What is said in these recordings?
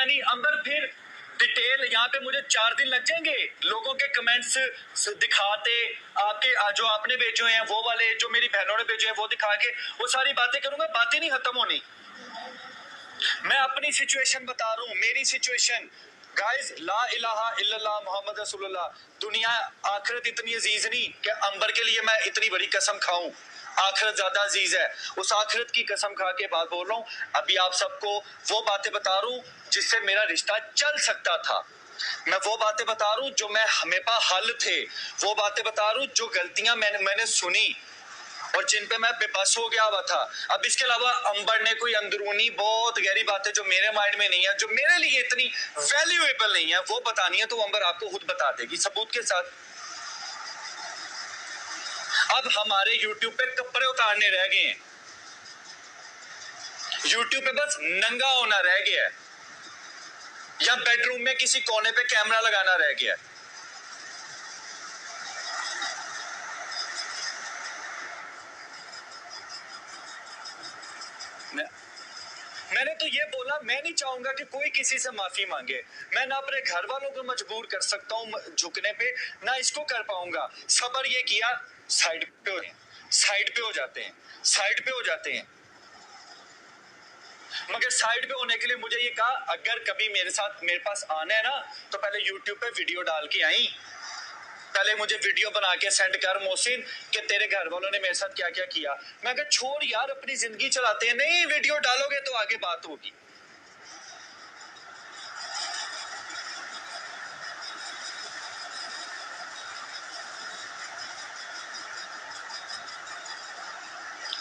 नहीं अंबर, फिर डिटेल यहाँ पे मुझे 4 दिन लग जाएंगे लोगों के कमेंट्स दिखाते, आपके जो आपने भेजे हैं वो वाले, जो मेरी बहनों ने भेजे हैं वो दिखा के वो सारी बातें करूंगा, बातें नहीं खत्म होनी। मैं अपनी सिचुएशन बता रहा हूँ, मेरी सिचुएशन गाइस, ला इलाहा इल्लल्लाह मोहम्मद रसूलुल्लाह। दुनिया आखिरत इतनी अजीज नहीं कि अंबर के लिए मैं इतनी बड़ी कसम खाऊं, आखिरत ज्यादा अजीज है। उस आखिरत की कसम खा के बात बोल रहा हूँ। अभी आप सबको वो बातें बता रहा हूँ जिससे मेरा रिश्ता चल सकता था। मैं वो बातें बता रहा हूँ जो मेरे पास हल थे, वो बातें बता रहा हूँ जो गलतियां मैंने सुनी और जिन पे मैं बेबस हो गया हुआ था। अब इसके अलावा अंबर ने कोई अंदरूनी बहुत गहरी बातें जो मेरे माइंड में नहीं है, जो मेरे लिए इतनी वैल्यूएबल नहीं है, वो बतानी है तो अंबर आपको खुद बता देगी सबूत के साथ। अब हमारे YouTube पे कपड़े उतारने रह गए हैं, YouTube पे बस नंगा होना रह गया है, या बेडरूम में किसी कोने पे कैमरा लगाना रह गया है। मैंने तो ये बोला, मैं नहीं चाहूंगा कि कोई किसी से माफी मांगे। मैं ना अपने घर वालों को मजबूर कर सकता हूँ झुकने पे, ना इसको कर पाऊंगा। सबर ये किया, साइड पे हो जाते हैं, साइड पे हो जाते हैं। मगर साइड पे होने के लिए मुझे ये कहा, अगर कभी मेरे पास आना है ना तो पहले यूट्यूब पे वीडियो डाल के आई, पहले मुझे वीडियो बना के सेंड कर मोहसिन कि तेरे घर वालों ने मेरे साथ क्या क्या किया। मैं कहा छोड़ यार, अपनी जिंदगी चलाते हैं। नहीं, वीडियो डालोगे तो आगे बात होगी।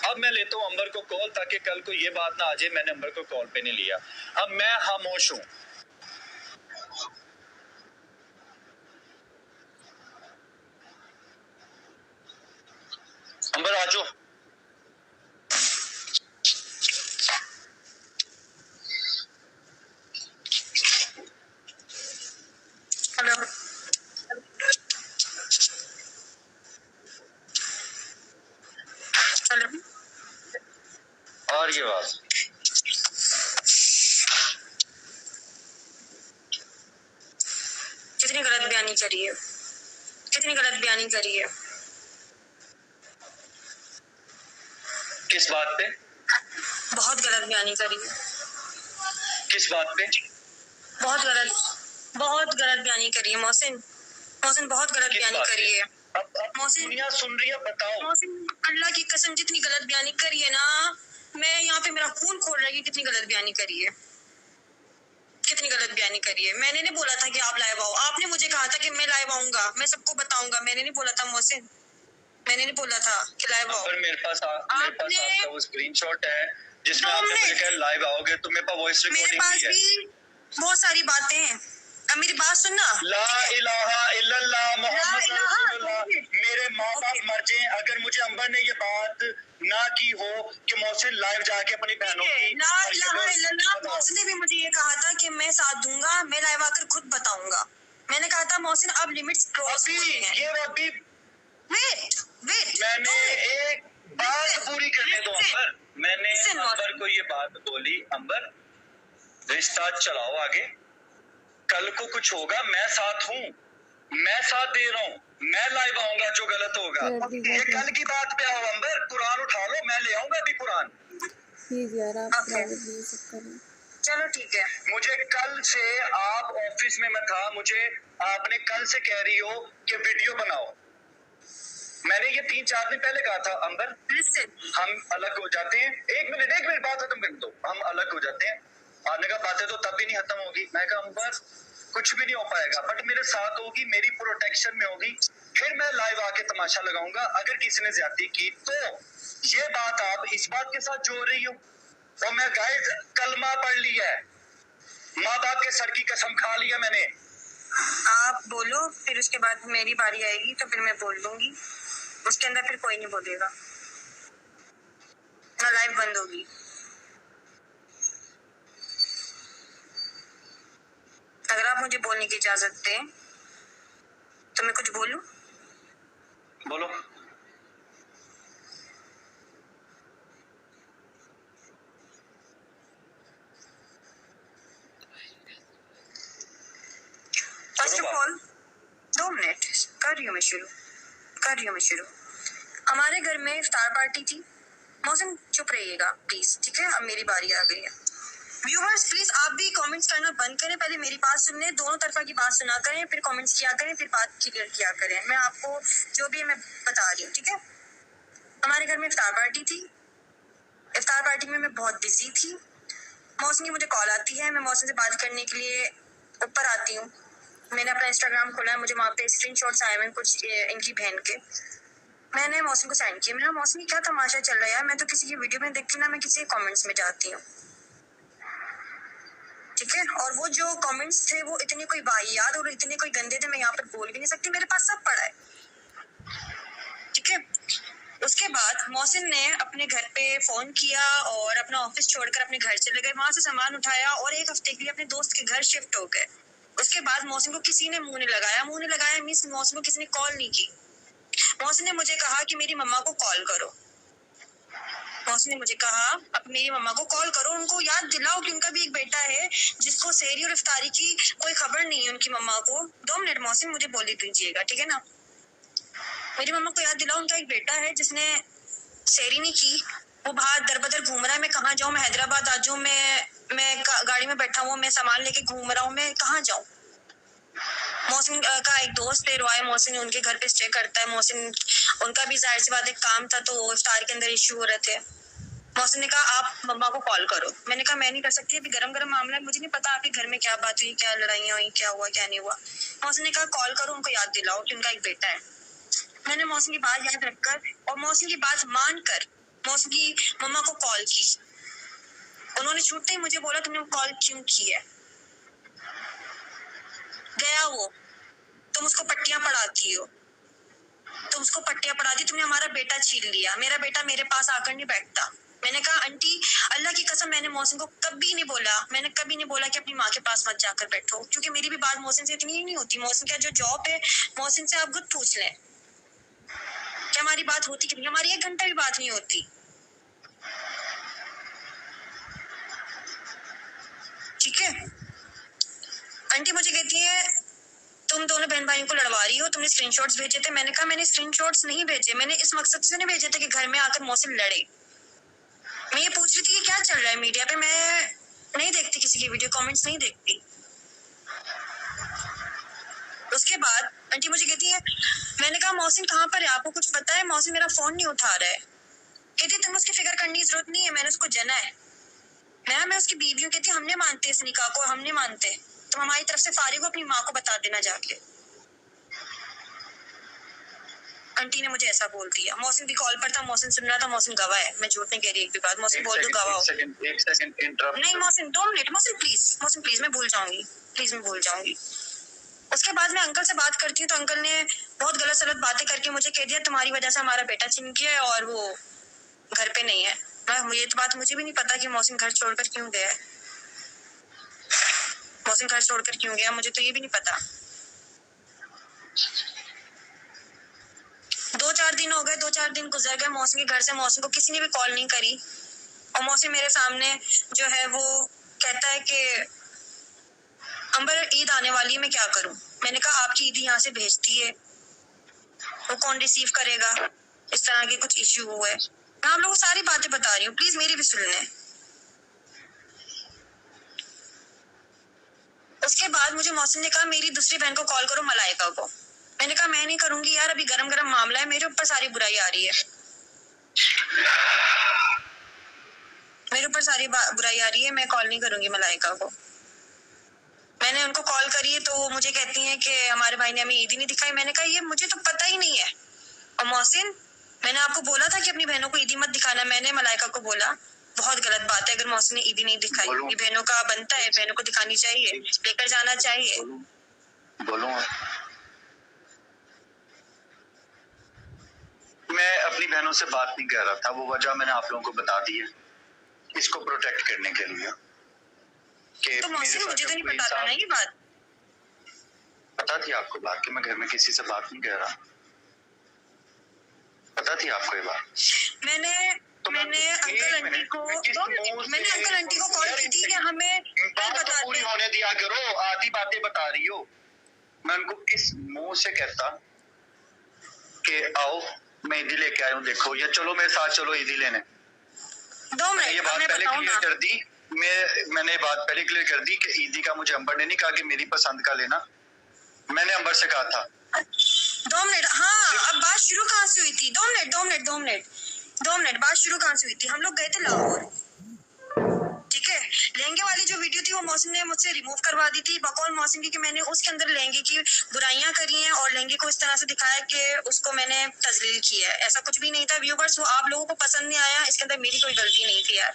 अब मैं लेता हूं अंबर को कॉल, ताकि कल को ये बात ना आ जाए मैंने अंबर को कॉल पे नहीं लिया। अब मैं खामोश हूं। अंबर आ जाओ। Hello, hello. और ये बात कितनी गलत बयानी करी है, कितनी गलत बयानी करी है। किस बात पे? बहुत गलत बयानी करी है। किस बात पे? बहुत गलत बयानी करी है मोहसिन, मोहसिन बहुत गलत बयानी करी है। मोहसिन, दुनिया सुन रही है, बताओ। मोहसिन अल्लाह की कसम जितनी गलत बयानी करी है ना, मैं यहाँ पे मेरा खून खोल रहा है कि कितनी गलत बयानी करी है, कितनी गलत बयानी करी है। मैंने नहीं बोला था कि आप लाइव आओ, आपने मुझे कहा था कि मैं लाइव आऊंगा, मैं सबको बताऊंगा। मैंने नहीं बोला था मोहसिन, मैंने नहीं बोला था कि लाइव आओ। मेरे पास आपका वो स्क्रीनशॉट है जिसमें आपने मुझे कहा लाइव आओगे, तो मेरे पास वॉइस रिकॉर्डिंग भी है। भी बहुत सारी बातें हैं। अब मेरी बात सुनना। ला इलाहा इल्लल्लाह मोहम्मद रसूलुल्लाह। मेरे माँ बाप मर जाए अगर मुझे अंबर ने ये बात ना की हो कि मोहसिन लाइव जाके अपनी बहनों की। ला इलाहा इल्लल्लाह। मोहसिन ने भी मुझे ये कहा था कि मैं साथ दूंगा, मैं लाइव आकर खुद बताऊंगा। मैंने कहा था मोहसिन अब लिमिट्स क्रॉस हो गई हैं। ये अभी वेट मैंने एक बात पूरी करने दो अंबर। मैंने अंबर को ये बात बोली, अंबर रिश्ता चलाओ आगे, कल को कुछ होगा मैं साथ हूँ, मैं साथ दे रहा हूँ, मैं लाइव आऊंगा जो गलत होगा। ये कल की बात पे आओ अंबर, कुरान उठा लो, मैं ले आऊंगा अभी कुरान। चलो ठीक है। मुझे कल से, आप ऑफिस में मैं था, मुझे आपने कल से कह रही हो कि वीडियो बनाओ। मैंने ये 3-4 दिन पहले कहा था अंबर हम अलग हो जाते हैं। एक मिनट बात खत्म कर दो, हम अलग हो जाते हैं। आपने कहा बातें तो तब भी नहीं खत्म होगी। मैं कहा अंबर कुछ भी नहीं हो पाएगा, बट मेरे साथ होगी, मेरी प्रोटेक्शन में होगी, फिर मैं लाइव आके तमाशा लगाऊंगा। अगर किसी ने ज्यादती की तो ये बात आप इस बात के साथ जोड़ रही हो। और मैं गाइस कलमा पढ़ लिया है, माँ बाप के सर की कसम खा लिया मैंने। आप बोलो, फिर उसके बाद मेरी बारी आएगी तो फिर मैं बोल दूंगी, उसके अंदर फिर कोई नहीं बोलेगा ना, लाइव बंद होगी। अगर आप मुझे बोलने की इजाजत दें तो मैं कुछ बोलूं? बोलो। फर्स्ट ऑफ ऑल 2 मिनट कर रही हूँ मैं शुरू। हमारे घर में इफ्तार पार्टी थी। मौसम चुप रहिएगा प्लीज, ठीक है? अब मेरी बारी आ गई है। व्यूअर्स प्लीज आप भी कमेंट्स करना बंद करें, पहले मेरी बात सुन लें, दोनों तरफा की बात सुना करें, फिर कमेंट्स किया करें, फिर बात क्लियर किया करें। मैं आपको जो भी है मैं बता रही हूँ, ठीक है? हमारे घर में इफ्तार पार्टी थी। इफ्तार पार्टी में मैं बहुत बिजी थी। मौसम की मुझे कॉल आती है, मैं मौसम से बात करने के लिए ऊपर आती हूँ। मैंने अपना इंस्टाग्राम खोला है, मुझे वहाँ पे स्क्रीनशॉट्स आए हुए कुछ इनकी बहन के। मैंने मौसम को सेंड किया। मेरा मौसम क्या तमाशा चल रहा है यार, मैं तो किसी की वीडियो में देखती ना मैं किसी के कमेंट्स में जाती हूँ, ठीक है? और वो जो कमेंट्स थे वो इतने कोई वाहियात और इतने कोई गंदे थे, मैं यहाँ पर बोल भी नहीं सकती, मेरे पास सब पड़ा है, ठीक है? उसके बाद मोहसिन ने अपने घर पे फोन किया और अपना ऑफिस छोड़कर अपने घर चले गए। वहां से सामान उठाया और 1 हफ्ते के लिए अपने दोस्त के घर शिफ्ट हो गए। उसके बाद मोहसिन को किसी ने मुंह नहीं लगाया मींस मोहसिन को किसी ने कॉल नहीं की। मोहसिन ने मुझे कहा कि मेरी मम्मा को कॉल करो। मोहसिन ने मुझे कहा अब मेरी मम्मा को कॉल करो, उनको याद दिलाओ कि उनका भी एक बेटा है जिसको सहरी और इफ्तारी की कोई खबर नहीं है उनकी मम्मा को। 2 मिनट मोहसिन मुझे बोली दीजिएगा, ठीक है ना? मेरी मम्मा को याद दिलाओ, उनका एक बेटा है जिसने सहरी नहीं की, वो बाहर दर बदर घूम रहा है। मैं कहाँ जाऊँ? मैं हैदराबाद आ जाऊँ? मैं गाड़ी में बैठा हूँ, मैं सामान लेके घूम रहा हूँ, मैं कहाँ जाऊँ? मोहसिन का एक दोस्त है रॉय मोहसिन, उनके घर पे स्टे करता है। मोहसिन उनका भी जाहिर सी बात एक काम था, तो इफ्तार के अंदर इश्यू हो रहे थे। मोहसिन ने कहा आप मम्मा को कॉल करो। मैंने कहा मैं नहीं कर सकती, अभी गरम गरम मामला है, मुझे नहीं पता आपके घर में क्या बात हुई, क्या लड़ाइयाँ हुई, क्या हुआ क्या नहीं हुआ। मोहसिन ने कहा कॉल करो, उनको याद दिलाओ कि उनका एक बेटा है। मैंने मोहसिन की बात याद रखकर और मोहसिन की बात मानकर मोहसिन की मम्मा को कॉल की। उन्होंने छूटते ही मुझे बोला तुमने कॉल क्यों की है? गया वो, तुम उसको पट्टियां पढ़ाती हो, तुमने हमारा बेटा छीन लिया। मेरा बेटा मेरे पास आकर नहीं बैठता। मैंने कहा आंटी अल्लाह की कसम मैंने मोहसिन को कभी नहीं बोला कि अपनी माँ के पास मत जाकर बैठो, क्योंकि मेरी भी बात मोहसिन से इतनी ही नहीं होती। मोहसिन का जो जॉब है, मोहसिन से आप खुद पूछ लें कि हमारी बात होती कि नहीं। हमारी 1 घंटा भी बात नहीं होती, ठीक है? आंटी मुझे कहती है तुम दोनों बहन भाइयों को लड़वा रही हो, तुमने स्क्रीनशॉट्स भेजे थे। मैंने कहा मैंने स्क्रीनशॉट्स नहीं भेजे, मैंने इस मकसद से नहीं भेजे थे कि घर में आकर मोहसिन लड़े। मैं ये पूछ रही थी कि क्या चल रहा है मीडिया पे। मैं नहीं देखती किसी की वीडियो, कमेंट्स नहीं देखती। उसके बाद आंटी मुझे कहती है, मैंने कहा मोहसिन कहाँ पर है, आपको कुछ पता है? मोहसिन मेरा फोन नहीं उठा रहा है। कहती तुम उसकी फिक्र करने की जरूरत नहीं है, मैंने उसको जना है। मैं उसकी बीवी हूँ। कहती हमने मानते इस निकाह को, हमने मानते, तुम हमारी तरफ से फारिग हो, अपनी माँ को बता देना जाके। आंटी ने मुझे ऐसा बोल दिया। मोहसिन भी कॉल पर था, मोहसिन सुन रहा था, मोहसिन गवाह है, मैं झूठ नहीं कह रही एक भी बात। मोहसिन बोल दो गवाह हो। एक सेकंड इंटरप्ट नहीं मोहसिन 2 मिनट, मोहसिन प्लीज मैं भूल जाऊंगी। उसके बाद मैं अंकल से बात करती हूँ तो अंकल ने बहुत गलत सलत बातें करके मुझे कह दिया तुम्हारी वजह से हमारा बेटा छिन गया है और वो घर पे नहीं है। ये तो बात मुझे भी नहीं पता कि मोहसिन घर छोड़कर क्यों गया है। मोहसिन घर छोड़कर क्यों गया मुझे तो ये भी नहीं पता। 2-4 दिन हो गए, 2-4 दिन गुजर गए मोहसिन के घर से। मोहसिन को किसी ने भी कॉल नहीं करी और मोहसिन मेरे सामने जो है वो कहता है कि अंबर ईद आने वाली है, मैं क्या करूं? मैंने कहा आपकी ईद यहाँ से भेजती है, वो कौन रिसीव करेगा? इस तरह के कुछ इश्यू हुए। मैं आप लोगों को सारी बातें बता रही हूँ, प्लीज मेरी भी सुन लें। उसके बाद मुझे मोहसिन ने कहा मेरी दूसरी बहन को कॉल करो, मलाइका को। मैंने कहा मैं नहीं करूंगी यार, अभी गरम गरम मामला है, मेरे ऊपर सारी बुराई आ रही है, मैं कॉल नहीं करूंगी मलाइका को। मैंने उनको कॉल करी है तो वो मुझे कहती हैं कि हमारे भाई ने हमें ईद ही नहीं दिखाई। मैंने कहा ये मुझे तो पता ही नहीं है। और मोहसिन मैंने आपको बोला था कि अपनी बहनों को ईदी मत दिखाना। मैंने मलाइका को बोला बहुत गलत बात है अगर मोहसिन ने ईदी नहीं दिखाई, ये बहनों का बनता है, बहनों को दिखानी चाहिए, लेकर जाना चाहिए। बोलो मैं अपनी बहनों से बात नहीं कर रहा था, वो वजह मैंने आप लोगों को बता दी है इसको प्रोटेक्ट करने के लिए। तो मोहसिन मुझे तो नहीं पता था ना ये बात। पता थी आपको बात कि मैं घर में किसी से बात नहीं कर रहा? पता थी आपको ये बात? मैंने अंकल आंटी को कॉल की थी कि हमें बात तो पूरी होने दिया करो, आधी बातें बता रही हो। मैं उनको इस मुंह से कहता कि आओ मैं ईदी लेके आया हूँ, देखो, या चलो मेरे साथ चलो ईदी लेने। 2 मिनट ये बात मैं पहले बताऊं क्लियर ना, कर दी, मैंने ये बात पहले क्लियर कर दी कि ईदी का मुझे अंबर ने नहीं कहा कि मेरी पसंद का लेना, मैंने अंबर से कहा था। 2 मिनट। हाँ, अब बात शुरू कहाँ से हुई थी? 2 मिनट बात शुरू कहाँ से हुई थी? हम लोग गए थे लाहौर, ठीक है। लहंगे वाली जो वीडियो थी वो मौसम ने मुझसे रिमूव करवा दी थी, बकौल मौसम की कि मैंने उसके अंदर लहंगे की बुराइयां करी हैं और लहंगे को इस तरह से दिखाया कि उसको मैंने तजलील किया है। ऐसा कुछ भी नहीं था व्यूवर्स, वो आप लोगों को पसंद नहीं आया, इसके अंदर मेरी कोई गलती नहीं थी यार।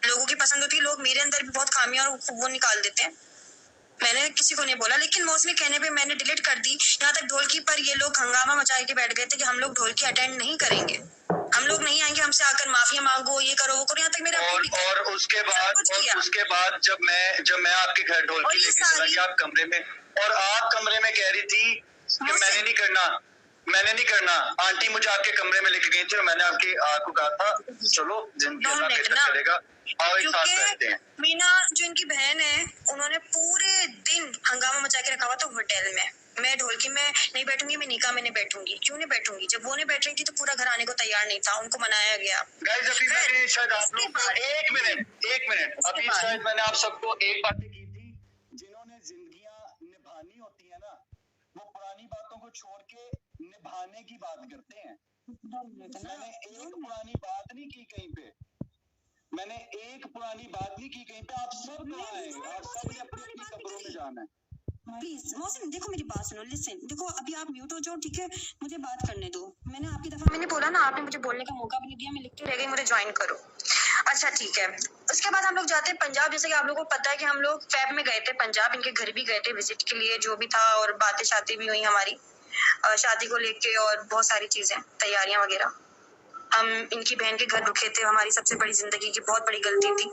लोगों की पसंद होती है, लोग मेरे अंदर भी बहुत खामियां और वो निकाल देते हैं, मैंने किसी को नहीं बोला। लेकिन मौसमी कहने पे मैंने डिलीट कर दी। यहाँ तक ढोलकी पर ये लोग हंगामा मचा के बैठ गए थे कि हम लोग ढोलकी अटेंड नहीं करेंगे, हम लोग नहीं आएंगे, हमसे आकर माफिया मांगो, ये करो वो करो। यहाँ तक मेरा और उसके बाद जब मैं आपके घर ढोलकी लेके चला गया आप कमरे में, और आप कमरे में कह रही थी कि मैंने नहीं करना, आंटी मुझे आपके कमरे में लेके गई थी और मैंने आपको कहा था चलो जिंदगी अल्लाह बेहतर करेगा, आओ एक साथ रहते हैं। मीना जो इनकी बहन है, उन्होंने पूरे दिन हंगामा मचा के रखा हुआ था होटल में। मैं ढोलकी में नहीं बैठूंगी, मैं निकाह में नहीं बैठूंगी। क्यों नहीं बैठूंगी? जब वो नहीं बैठ रही थी तो पूरा घर आने को तैयार नहीं था, उनको मनाया गया। गाइस अभी मैंने शायद आप लोग को एक मिनट अभी शायद मैंने आप सबको एक बातें की थी, जिन्होंने जिंदगियां निभानी होती है ना, वो पुरानी बातों को छोड़ के निभाने की बात करते हैं। मैंने एक पुरानी बात नहीं की कहीं पे, आप सब कहाँ हैं? आप सब ने अपनी अपनी कब्रों में जाना है। प्लीज मौसम देखो, मेरी बात सुनो, लिसन। देखो अभी आप म्यूट हो जाओ, ठीक है, मुझे बात करने दो। मैंने आपकी दफा मैंने बोला ना, आपने मुझे बोलने का मौका भी नहीं दिया, मैं लिखती रह गई, मुझे ज्वाइन करो। अच्छा ठीक है। उसके बाद हम लोग जाते हैं पंजाब। जैसे कि आप लोगों को पता है कि हम लोग फैब में गए थे पंजाब, इनके घर भी गए थे विजिट के लिए, जो भी था, और बातें शादी भी हुई हमारी शादी को लेके, और बहुत सारी चीजें, तैयारियां वगैरह। हम इनकी बहन के घर रुके थे, हमारी सबसे बड़ी जिंदगी की बहुत बड़ी गलती थी।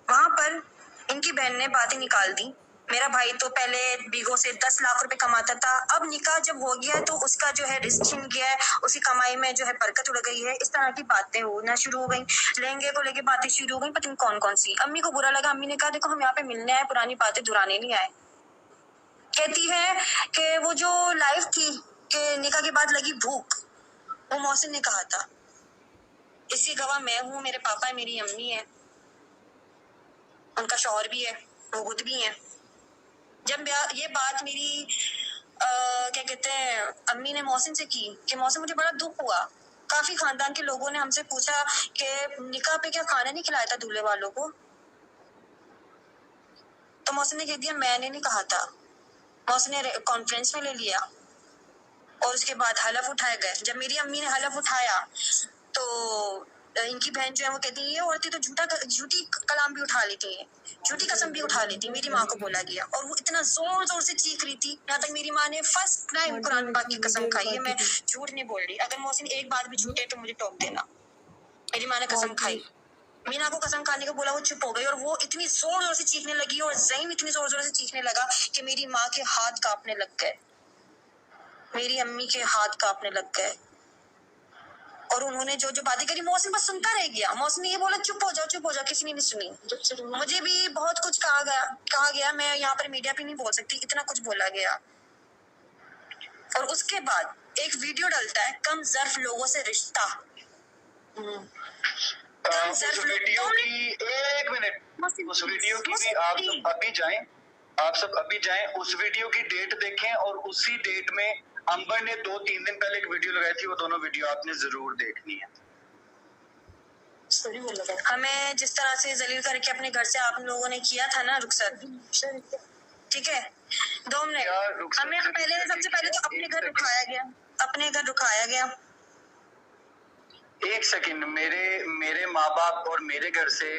वहां पर इनकी बहन ने बातें निकाल दी। मेरा भाई तो पहले बीगो से 10 लाख रुपए कमाता था, अब निकाह जब हो गया है तो उसका जो है रिस्क छिन गया है, उसकी कमाई में जो है बरकत उड़ गई है। इस तरह की बातें होना शुरू हो गई, लहंगे को लेके बातें शुरू हो गई, पता नहीं कौन कौन सी। अम्मी को बुरा लगा, अम्मी ने कहा देखो हम यहाँ पे मिलने आए, पुरानी बातें दुराने नहीं आए। कहती है कि वो जो लाइफ थी कि निकाह के बाद लगी भूख, वो मौसम ने कहा था। इसकी गवाह मैं हूँ, मेरे पापा है, मेरी अम्मी है, उनका शौहर भी है, वो खुद भी है। जब ये बात मेरी क्या कहते हैं अम्मी ने मौसम से की कि मौसम मुझे बड़ा दुख हुआ। काफी खानदान के लोगों ने हमसे पूछा कि निकाह पे क्या खाना नहीं खिलाया था दूल्हे वालों को, तो मौसम ने कह दिया मैंने नहीं कहा था। मौसम ने कॉन्फ्रेंस में ले लिया और उसके बाद हलफ उठाए गए। जब मेरी अम्मी ने हलफ उठाया तो इनकी बहन जो है वो कहती है ये औरतें तो झूठी कलाम भी उठा लेती हैं, झूठी कसम भी उठा लेती। मेरी माँ को बोला गया और वो इतना जोर जोर से चीख रही थी, यहाँ तक मेरी माँ ने फर्स्ट टाइम कुरान पाक की कसम खाई है। मैं झूठ नहीं बोल रही, अगर मोहसिन एक बात भी झूठे तो मुझे टोक देना। मेरी माँ ने कसम खाई, मीना को कसम खाने को बोला, वो चुप हो गई और वो इतनी जोर जोर से चीखने लगी और ज़हीम इतनी जोर जोर से चीखने लगा कि मेरी माँ के हाथ कांपने लग गए, मेरी अम्मी के हाथ कांपने लग गए। और उन्होंने जो जो बातें करी मौसम बस सुनता रह गया। मौसम ने ये बोला चुप हो जाओ, किसी ने नहीं सुनी। मुझे भी बहुत कुछ कहा गया, मैं यहाँ पर मीडिया पे नहीं बोल सकती, इतना कुछ बोला गया। और उसके बाद एक वीडियो डलता है, कम ज़र्फ लोगों से रिश्ता। उस वीडियो की एक मिनट, उस वीडियो की भी आप सब अभी जाएं, उस वीडियो की डेट देखें और उसी डेट में अंबर ने 2-3 दिन पहले एक वीडियो लगाई थी, वो दोनों वीडियो आपने जरूर देखनी है। हमें जिस तरह से जलील करके अपने घर से आप लोगों ने किया था ना रुखसत, ठीक है 2 मिनट, हमें पहले सबसे पहले तो अपने घर रुकाया गया। एक सेकंड, मेरे माँ बाप और मेरे घर से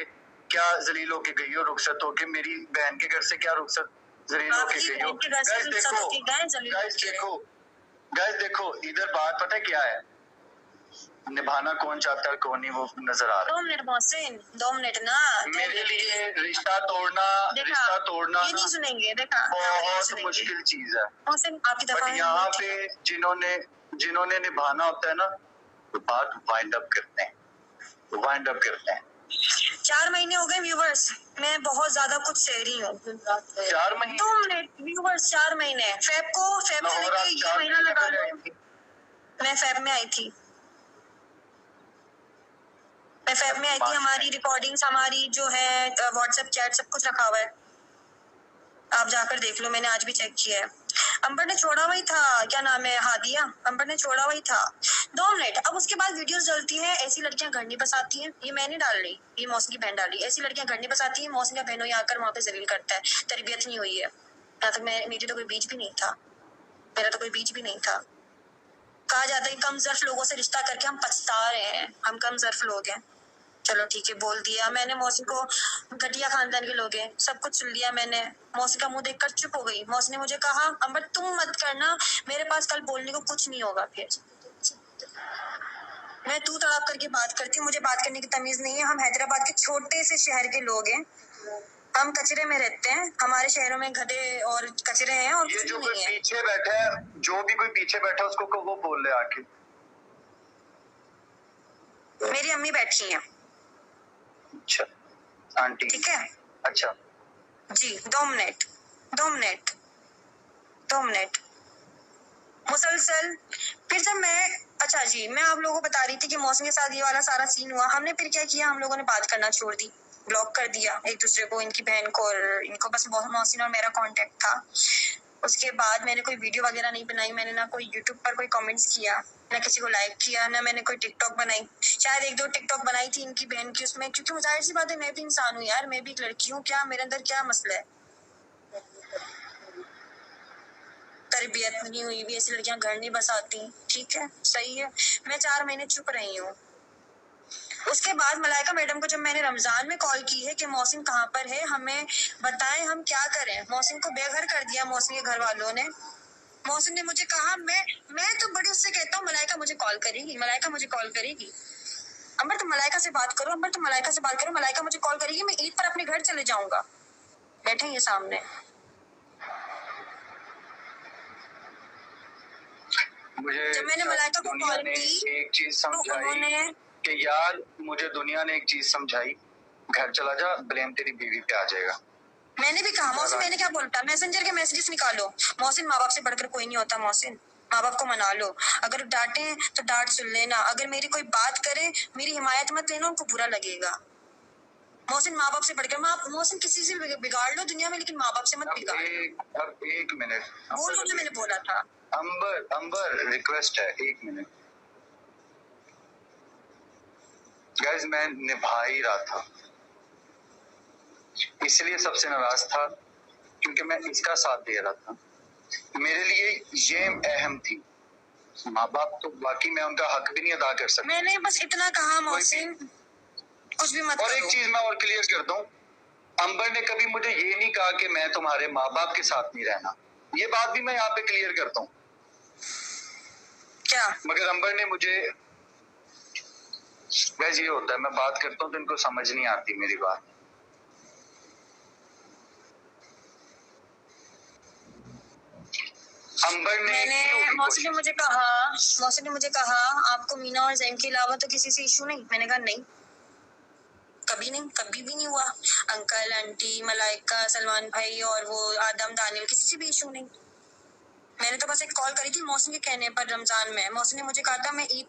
क्या जलील होके गई हो, रुखसत होके मेरी बहन के घर से क्या रुखसत जलील होके गई हो। गाइस देखो इधर बात पता है क्या है, निभाना कौन चाहता है कौन नहीं वो नजर आ रहा है। 2 मिनट मोहसिन, 2 मिनट ना, मेरे लिए रिश्ता तोड़ना ये नहीं सुनेंगे, देखा बहुत मुश्किल चीज है मोहसिन। आपकी दफा यहाँ पे जिन्होंने निभाना होता है ना, तो बात वाइंड अप करते हैं। 4 महीने हो गए व्यूवर्स, मैं बहुत ज्यादा कुछ सह रही हूँ। 4 महीने 2 मिनट व्यूवर्स, 4 महीने। फेब से लेके ये महीना लगा लो। मैं फेब में आई थी, मैं फेब में आई थी। हमारी रिकॉर्डिंग्स, हमारी जो है व्हाट्सएप चैट, सब कुछ रखा हुआ है, आप जाकर देख लो, मैंने आज भी चेक किया है। अंबर ने छोड़ा हुआ ही था, क्या नाम है, हादिया, अंबर ने छोड़ा हुआ ही था। 2 मिनट। अब उसके बाद वीडियोस डलती हैं, ऐसी लड़कियां घर नहीं बसाती हैं, ये मैं नहीं डाल रही, ये मौसम की बहन डाल रही। ऐसी लड़कियां घर नहीं बसाती हैं, मौसम का बहनों ही आकर वहां पे जलील करता है, तरबियत नहीं हुई है। यहाँ तक मेरी तो कोई बीच भी नहीं था, मेरा तो कोई बीच भी नहीं था। कहा जाता है कम ज़र्फ लोगों से रिश्ता करके हम पछता रहे हैं, हम कम ज़र्फ लोग हैं। चलो ठीक है, बोल दिया मैंने। मौसी को घटिया खानदान के लोग हैं, सब कुछ सुन लिया मैंने। मौसी का मुंह देखकर चुप हो गई। मौसी ने मुझे कहा अंबर तुम मत करना, मेरे पास कल बोलने को कुछ नहीं होगा। फिर मैं तू तड़ाप करके बात करती हूँ, मुझे बात करने की तमीज नहीं है। हम हैदराबाद के छोटे से शहर के लोग हैं, हम कचरे में रहते हैं, हमारे शहरों में गधे और कचरे हैं और ये कुछ जो भी कोई नहीं है। पीछे बैठा है, जो भी कोई पीछे बैठा है उसको वो बोल ले आके। मेरी अम्मी बैठी है। अच्छा आंटी, ठीक है, अच्छा जी। 2 मिनट 2 मिनट 2 मिनट मुसलसल। फिर जब मैं, अच्छा जी, मैं आप लोगों को बता रही थी कि मौसम के साथ ये वाला सारा सीन हुआ। हमने फिर क्या किया, हम लोगों ने बात करना छोड़ दी, ब्लॉक कर दिया एक दूसरे को, इनकी बहन को और इनको, बस मौसिन और मेरा कांटेक्ट था। उसके बाद मैंने कोई वीडियो वगैरह नहीं बनाई, मैंने ना कोई यूट्यूब पर कोई कमेंट्स किया, ना किसी को लाइक किया, ना मैंने कोई टिकटॉक बनाई। शायद 1-2 टिकटॉक बनाई थी इनकी बहन की, उसमें, क्योंकि जाहिर सी बात है मैं भी इंसान हूँ यार, मैं भी एक लड़की हूँ, क्या मेरे अंदर क्या मसला है। तरबियत नहीं हुई भी, ऐसी लड़कियां घर नहीं बसाती, ठीक है, सही है। मैं 4 महीने चुप रही हूँ। उसके बाद मलाइका मैडम को जब मैंने रमजान में कॉल की है कि मौसिन कहाँ पर है, हमें बताएं हम क्या करें, मौसिन को बेघर कर दिया मौसिन के घर वालों ने। मौसिन ने मुझे कहा, मैं तो बड़ी उससे कहता हूँ मलाइका मुझे कॉल करेगी, मलाइका मुझे कॉल करेगी। अंबर तुम मलाइका से बात करो, अंबर तुम मलाइका से बात करो, मलाइका मुझे कॉल करेगी, मैं ईद पर अपने घर चले जाऊंगा। बैठे ये सामने। मुझे जब मैंने मलाइका को दुनिया कॉल ने की एक चीज तो समझाई उन्होंने, कि यार मुझे दुनिया ने एक चीज समझाई, घर चला जा, ब्लेम तेरी बीवी पे आ जाएगा। मैंने भी कहा मौसिन, मैंने क्या बोलता, मैसेंजर के मैसेजेस निकालो। मौसिन माँ बाप से बढ़कर कोई नहीं होता, मौसिन माँ बाप को मना लो, अगर डांटे तो डांट सुन लेना, अगर मेरी कोई बात करे मेरी हिमायत मत लेना, उनको बुरा लगेगा। मौसिन माँ बाप से बढ़कर, मौसिन किसी से भी बिगाड़ लो दुनिया में, लेकिन माँ बाप से मत बिगाड़। अब एक मिनट बोलो जो मैंने बोला था। अंबर रिक्वेस्ट है, 1 मिनट गाइस, मैं निभा ही रहा था, इसलिए सबसे नाराज था क्योंकि मैं इसका साथ दे रहा था। मेरे लिए ये अहम थी, माँ बाप तो बाकी मैं उनका हक भी नहीं अदा कर सकता। मैंने बस इतना कहा मौसिन कुछ भी मत और करो। एक चीज मैं और क्लियर कर दूं, अंबर ने कभी मुझे ये नहीं कहा कि मैं तुम्हारे माँ बाप के साथ नहीं रहना, ये बात भी मैं यहाँ पे क्लियर करता हूँ। क्या? मगर अंबर ने मुझे, वैसे ये होता है, मैं बात करता हूँ तो इनको समझ नहीं आती मेरी बात। अंबर ने, मौसी ने मुझे कहा आपको मीना और जैम के अलावा तो किसी से इशू नहीं। मैंने कहा नहीं, कभी नहीं, कभी भी नहीं हुआ। अंकल, आंटी, मलाइका, सलमान भाई और वो आदम, दानियल, किसी से भी इशू नहीं। मैंने तो बस एक कॉल करी थी मौसम के कहने पर रमजान में। मौसम ने मुझे कहा था मैं ईद